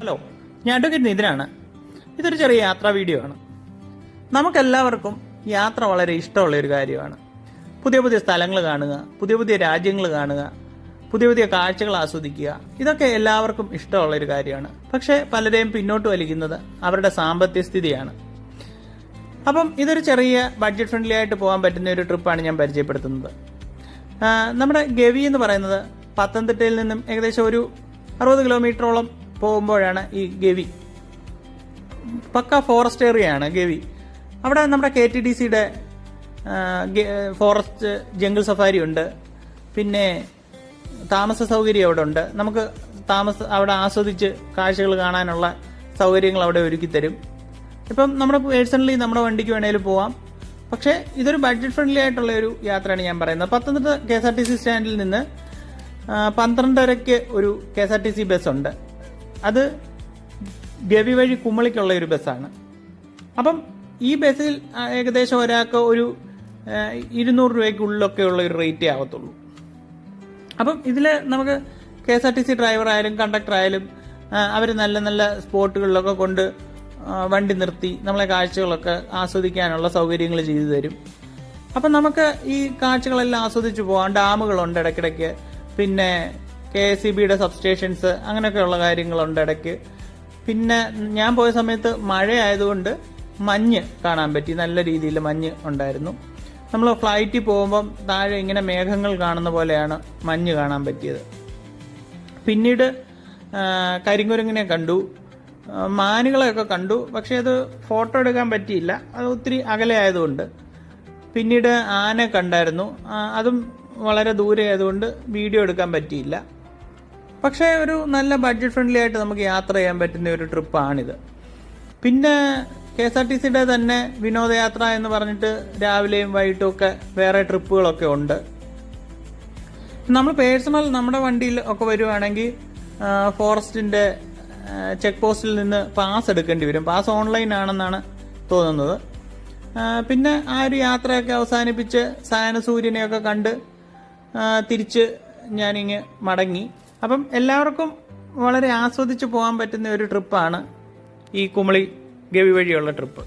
Hello, ഞാൻ advocate നിതിനാണ്. ഇതൊരു ചെറിയ യാത്രാ വീഡിയോ ആണ്. നമുക്കെല്ലാവർക്കും യാത്ര വളരെ ഇഷ്ടമുള്ള ഒരു കാര്യമാണ്. പുതിയ പുതിയ സ്ഥലങ്ങൾ കാണുക, പുതിയ പുതിയ രാജ്യങ്ങൾ കാണുക, പുതിയ പുതിയ കാഴ്ചകൾ ആസ്വദിക്കുക, ഇതൊക്കെ എല്ലാവർക്കും ഇഷ്ടമുള്ള ഒരു കാര്യമാണ്. പക്ഷേ പലരെയും പിന്നോട്ട് വലിക്കുന്നത് അവരുടെ സാമ്പത്തിക സ്ഥിതിയാണ്. അപ്പം ഇതൊരു ചെറിയ ബഡ്ജറ്റ് ഫ്രണ്ട്ലി ആയിട്ട് പോകാൻ പറ്റുന്ന ഒരു ട്രിപ്പാണ് ഞാൻ പരിചയപ്പെടുത്തുന്നത്. നമ്മുടെ ഗവി എന്ന് പറയുന്നത് പത്തനംതിട്ടയിൽ നിന്നും ഏകദേശം ഒരു 60 കിലോമീറ്ററോളം പോകുമ്പോഴാണ് ഈ ഗവി. പക്ക ഫോറസ്റ്റ് ഏരിയയാണ് ഗവി. അവിടെ നമ്മുടെ KTDCയുടെ ഫോറസ്റ്റ് ജംഗിൾ സഫാരി ഉണ്ട്. പിന്നെ താമസ സൗകര്യം അവിടെ ഉണ്ട്. നമുക്ക് അവിടെ ആസ്വദിച്ച് കാഴ്ചകൾ കാണാനുള്ള സൗകര്യങ്ങൾ അവിടെ ഒരുക്കി തരും. ഇപ്പം നമ്മുടെ പേഴ്സണലി നമ്മുടെ വണ്ടിക്ക് വേണേലും പോവാം. പക്ഷേ ഇതൊരു ബഡ്ജറ്റ് ഫ്രണ്ട്ലി ആയിട്ടുള്ള ഒരു യാത്രയാണ് ഞാൻ പറയുന്നത്. പത്തനംതിട്ട KSRTC സ്റ്റാൻഡിൽ നിന്ന് 12:30 ഒരു KSRTC ബസ് ഉണ്ട്. അത് ഗവി വഴി കുമളിക്കുള്ള ഒരു ബസ്സാണ്. അപ്പം ഈ ബസ്സിൽ ഏകദേശം ഒരാൾക്ക് ഒരു 200 രൂപയ്ക്കുള്ളിലൊക്കെ ഉള്ള ഒരു റേറ്റേ ആവത്തുള്ളൂ. അപ്പം ഇതിൽ നമുക്ക് KSRTC ഡ്രൈവർ ആയാലും കണ്ടക്ടർ ആയാലും അവർ നല്ല നല്ല സ്പോട്ടുകളിലൊക്കെ കൊണ്ട് വണ്ടി നിർത്തി നമ്മളെ കാഴ്ചകളൊക്കെ ആസ്വദിക്കാനുള്ള സൗകര്യങ്ങൾ ചെയ്തു തരും. അപ്പം നമുക്ക് ഈ കാഴ്ചകളെല്ലാം ആസ്വദിച്ച് പോകാം. ഡാമുകളുണ്ട് ഇടയ്ക്കിടയ്ക്ക്, പിന്നെ KSEBയുടെ സബ്സ്റ്റേഷൻസ്, അങ്ങനെയൊക്കെയുള്ള കാര്യങ്ങളുണ്ട് ഇടയ്ക്ക്. പിന്നെ ഞാൻ പോയ സമയത്ത് മഴ ആയതുകൊണ്ട് മഞ്ഞ് കാണാൻ പറ്റി, നല്ല രീതിയിൽ മഞ്ഞ് ഉണ്ടായിരുന്നു. നമ്മൾ ഫ്ലൈറ്റിൽ പോകുമ്പം താഴെ ഇങ്ങനെ മേഘങ്ങൾ കാണുന്ന പോലെയാണ് മഞ്ഞ് കാണാൻ പറ്റിയത്. പിന്നീട് കരിങ്കുരങ്ങിനെ കണ്ടു, മാനുകളെയൊക്കെ കണ്ടു. പക്ഷേ അത് ഫോട്ടോ എടുക്കാൻ പറ്റിയില്ല, അത് ഒത്തിരി അകലെ ആയതുകൊണ്ട്. പിന്നീട് ആന കണ്ടായിരുന്നു, അതും വളരെ ദൂരെ ആയതുകൊണ്ട് വീഡിയോ എടുക്കാൻ പറ്റിയില്ല. പക്ഷേ ഒരു നല്ല ബഡ്ജറ്റ് ഫ്രണ്ട്ലി ആയിട്ട് നമുക്ക് യാത്ര ചെയ്യാൻ പറ്റുന്ന ഒരു ട്രിപ്പാണിത്. പിന്നെ KSRTCയുടെ തന്നെ വിനോദയാത്ര എന്ന് പറഞ്ഞിട്ട് രാവിലെയും വൈകിട്ടും ഒക്കെ വേറെ ട്രിപ്പുകളൊക്കെ ഉണ്ട്. നമ്മൾ പേഴ്സണൽ നമ്മുടെ വണ്ടിയിൽ ഒക്കെ വരുവാണെങ്കിൽ ഫോറസ്റ്റിന്റെ ചെക്ക് പോസ്റ്റിൽ നിന്ന് പാസ് എടുക്കേണ്ടി വരും. പാസ് ഓൺലൈൻ ആണെന്നാണ് തോന്നുന്നത്. പിന്നെ ആ ഒരു യാത്രയൊക്കെ അവസാനിപ്പിച്ച് സായനസൂര്യനെയൊക്കെ കണ്ട് തിരിച്ച് ഞാനിങ്ങ് മടങ്ങി. അപ്പം എല്ലാവർക്കും വളരെ ആസ്വദിച്ച് പോകാൻ പറ്റുന്ന ഒരു ട്രിപ്പാണ് ഈ കുമളി ഗവി വഴിയുള്ള ട്രിപ്പ്.